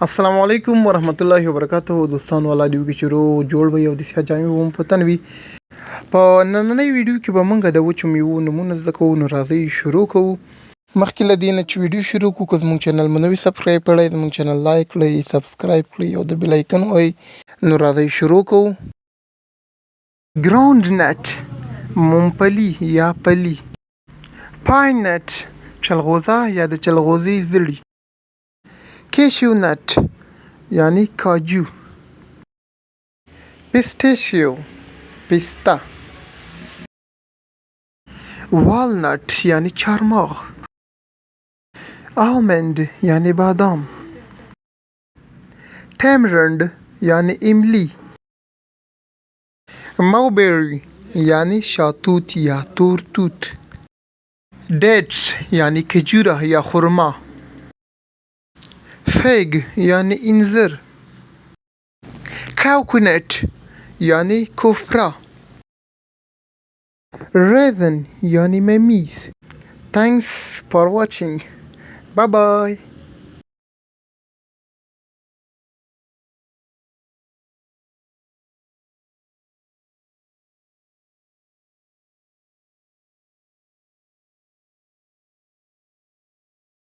السلام علیکم ورحمت الله وبرکاته دوستان والا دیو کې شروع جوړ وي او د سیا جامې ووم په تن وي په نننۍ ویډیو کې به مونږ د وچو میوو نمونه زده کوو. نو راځئ شروع کوو. مخکې له دې نه چې ویډیو شروع کوو، که زموږ چینل مو نه وي سبسکرایب کړی، زموږ چینل لایک کړئ، سبسکرایب کړئ او د بیل آیکن ووهئ. نو راځئ شروع کوو. ګراوند نټ ممپلی یا پلی، پاین نټ چلغوزه یا د چلغوزې زړي، کیشیو نٹ یعنی کاجو، پسټیشیو پسته، والنٹ یعنی چارمغز، آلمند یعنی بادام، ټیمرنډ یعنی املی، موبری یعنی شاتوت یا تور توت، ډیټس یعنی کجوره یا خرما، فیگ یعنی انځر، کوکونٹ یعنی کوپرا، ریزن یعنی ممیز. Thanks for watching. Bye bye.